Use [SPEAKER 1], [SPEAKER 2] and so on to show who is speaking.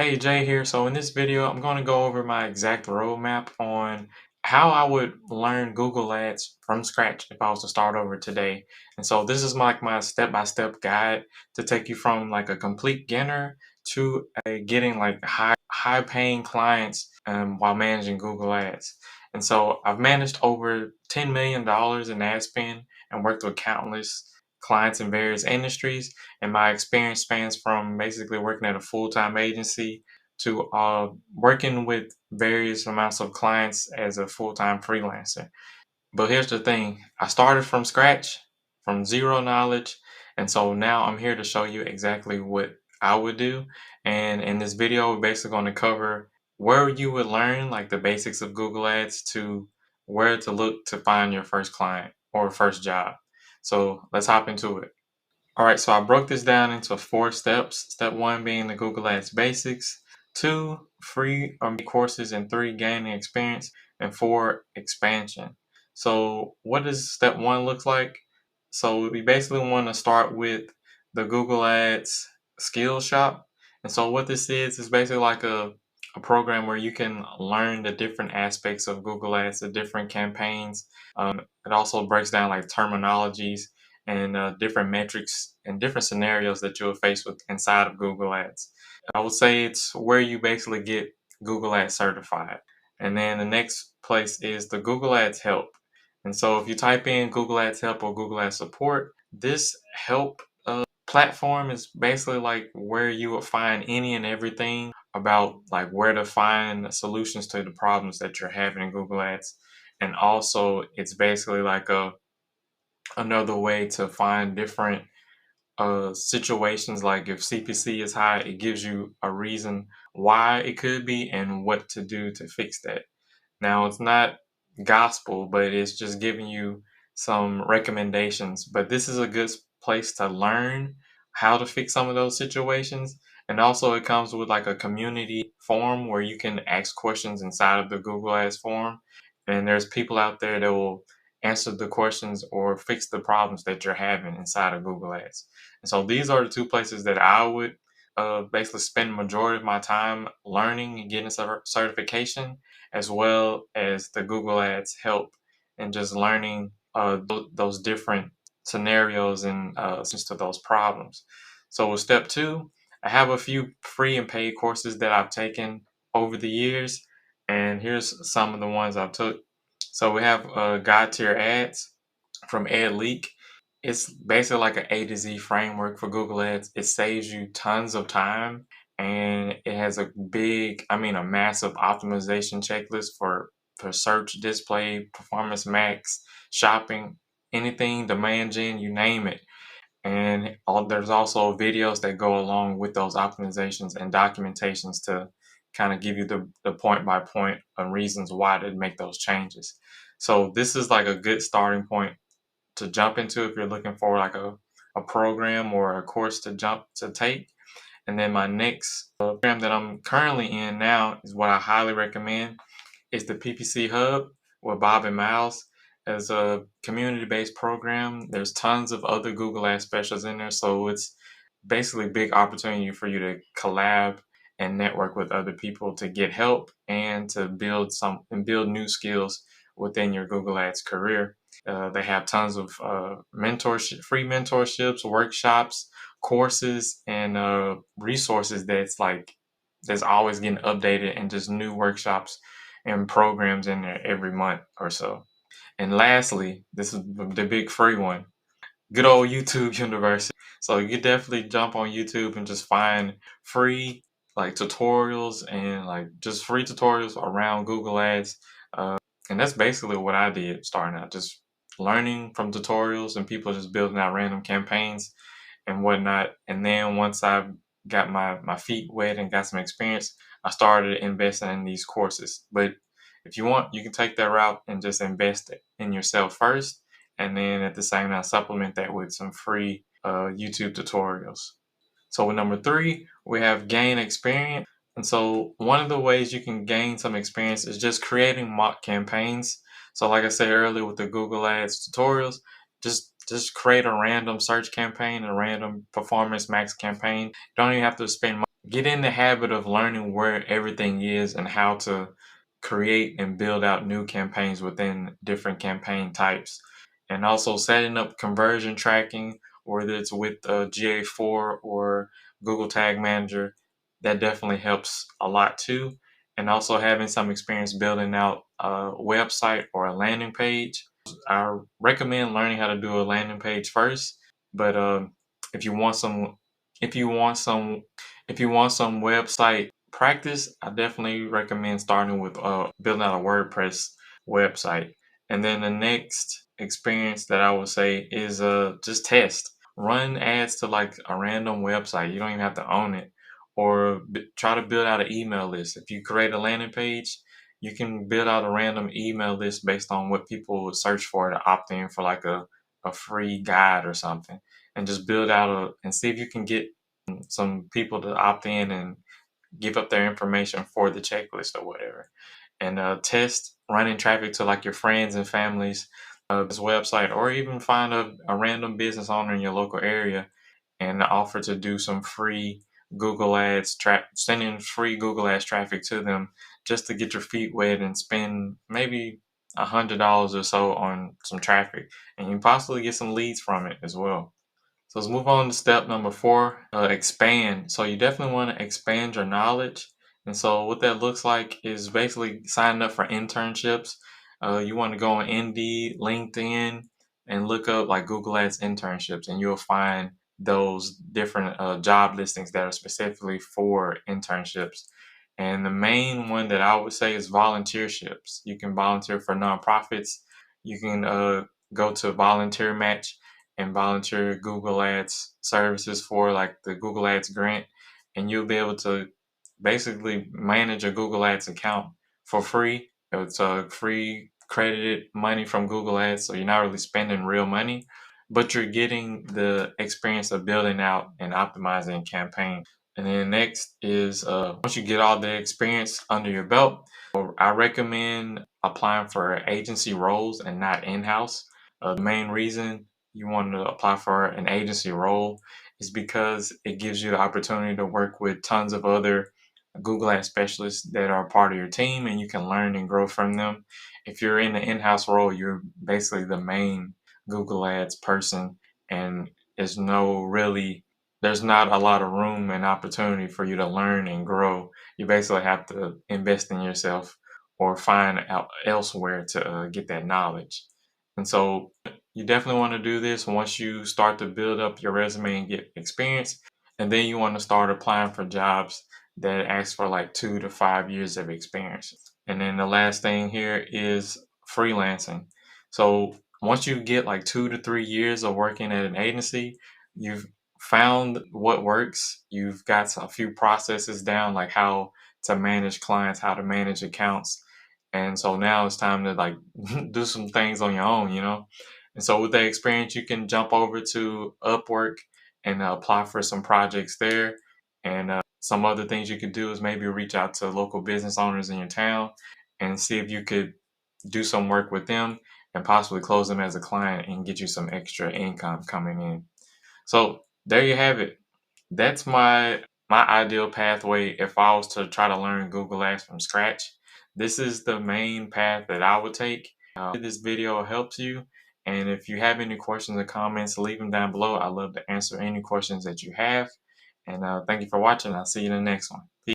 [SPEAKER 1] Hey Jay here. So in this video, I'm going to go over my exact roadmap on how I would learn Google Ads from scratch if I was to start over today. And so this is like my step-by-step guide to take you from like a complete beginner to a getting like high paying clients while managing Google Ads. And so I've managed over $10 million in ad spend and worked with countless clients in various industries, and my experience spans from basically working at a full-time agency to working with various amounts of clients as a full-time freelancer. But here's the thing, I started from scratch, from zero knowledge, and so now I'm here to show you exactly what I would do. And in this video, we're basically going to cover where you would learn like the basics of Google Ads to where to look to find your first client or first job. So let's hop into it. All right, so I broke this down into 4 steps. Step 1 being the Google Ads basics, 2 free courses, and 3 gaining experience, and 4 expansion. So what does step 1 look like? So we basically want to start with the Google Ads Skills Shop. And so what this is basically like a program where you can learn the different aspects of Google Ads, the different campaigns. It also breaks down like terminologies and different metrics and different scenarios that you'll face with inside of Google Ads. I would say it's where you basically get Google Ads certified. And then the next place is the Google Ads help. And so if you type in Google Ads help or Google Ads support, this help platform is basically like where you will find any and everything about like where to find solutions to the problems that you're having in Google Ads. And also it's basically like another way to find different situations. Like if CPC is high, it gives you a reason why it could be and what to do to fix that. Now, it's not gospel, but it's just giving you some recommendations. But this is a good place to learn how to fix some of those situations. And also, it comes with like a community forum where you can ask questions inside of the Google Ads forum. And there's people out there that will answer the questions or fix the problems that you're having inside of Google Ads. And so these are the 2 places that I would basically spend the majority of my time learning and getting certification, as well as the Google Ads help and just learning those different scenarios and solutions to those problems. So with step 2, I have a few free and paid courses that I've taken over the years, and here's some of the ones I've took. So we have Guide to Your Ads from Ed Leak. It's basically like an A to Z framework for Google Ads. It saves you tons of time, and it has a massive optimization checklist for search, display, performance max, shopping, anything, demand gen, you name it. And there's also videos that go along with those optimizations and documentations to kind of give you the point by point of reasons why to make those changes. So this is like a good starting point to jump into if you're looking for like a program or a course to take. And then my next program that I'm currently in now is what I highly recommend is the PPC Hub with Bob and Miles. As a community-based program, there's tons of other Google Ads specialists in there, so it's basically a big opportunity for you to collab and network with other people to get help and to build new skills within your Google Ads career. They have tons of free mentorships, workshops, courses, and resources that's always getting updated, and just new workshops and programs in there every month or so. And lastly, this is the big free one, good old YouTube University. So you definitely jump on YouTube and just find free like tutorials and like just free tutorials around Google Ads. And that's basically what I did starting out, just learning from tutorials and people just building out random campaigns and whatnot. And then once I got my feet wet and got some experience, I started investing in these courses. But if you want, you can take that route and just invest in yourself first, and then at the same time supplement that with some free YouTube tutorials. So with number 3, we have gain experience. And so one of the ways you can gain some experience is just creating mock campaigns. So like I said earlier with the Google Ads tutorials, just create a random search campaign, a random performance max campaign. You don't even have to spend money. get in the habit of learning where everything is and how to create and build out new campaigns within different campaign types. And also setting up conversion tracking, whether it's with GA4 or Google Tag Manager, that definitely helps a lot too. And also having some experience building out a website or a landing page. I recommend learning how to do a landing page first, but if you want some, if you want some if you want some website practice, I definitely recommend starting with building out a WordPress website. And then the next experience that I would say is just test. Run ads to like a random website. You don't even have to own it. Or try to build out an email list. If you create a landing page, you can build out a random email list based on what people would search for to opt in for like a free guide or something. And just build out and see if you can get some people to opt in and give up their information for the checklist or whatever. And test running traffic to like your friends and families of this website, or even find a random business owner in your local area and offer to do some free Google Ads, sending free Google Ads traffic to them just to get your feet wet and spend maybe $100 or so on some traffic, and you possibly get some leads from it as well. So let's move on to step number 4, expand. So you definitely want to expand your knowledge. And so what that looks like is basically signing up for internships. You want to go on Indeed, LinkedIn, and look up like Google Ads internships, and you'll find those different job listings that are specifically for internships. And the main one that I would say is volunteerships. You can volunteer for nonprofits. You can go to Volunteer Match and volunteer Google Ads services for like the Google Ads grant, and you'll be able to basically manage a Google Ads account for free. It's a free credited money from Google Ads, so you're not really spending real money, but you're getting the experience of building out and optimizing campaigns. And then next is once you get all the experience under your belt, I recommend applying for agency roles and not in-house. The main reason you want to apply for an agency role is because it gives you the opportunity to work with tons of other Google Ads specialists that are part of your team, and you can learn and grow from them. If you're in the in-house role, you're basically the main Google Ads person, and there's not a lot of room and opportunity for you to learn and grow. You basically have to invest in yourself or find out elsewhere to get that knowledge. And so you definitely want to do this once you start to build up your resume and get experience. And then you want to start applying for jobs that ask for like 2 to 5 years of experience. And then the last thing here is freelancing. So once you get like 2 to 3 years of working at an agency, you've found what works. You've got a few processes down, like how to manage clients, how to manage accounts. And so now it's time to like do some things on your own, you know? And so with that experience, you can jump over to Upwork and apply for some projects there. And some other things you could do is maybe reach out to local business owners in your town and see if you could do some work with them and possibly close them as a client and get you some extra income coming in. So there you have it. That's my ideal pathway if I was to try to learn Google Ads from scratch. This is the main path that I would take. If this video helps you, and if you have any questions or comments, leave them down below. I'd love to answer any questions that you have. And thank you for watching. I'll see you in the next one.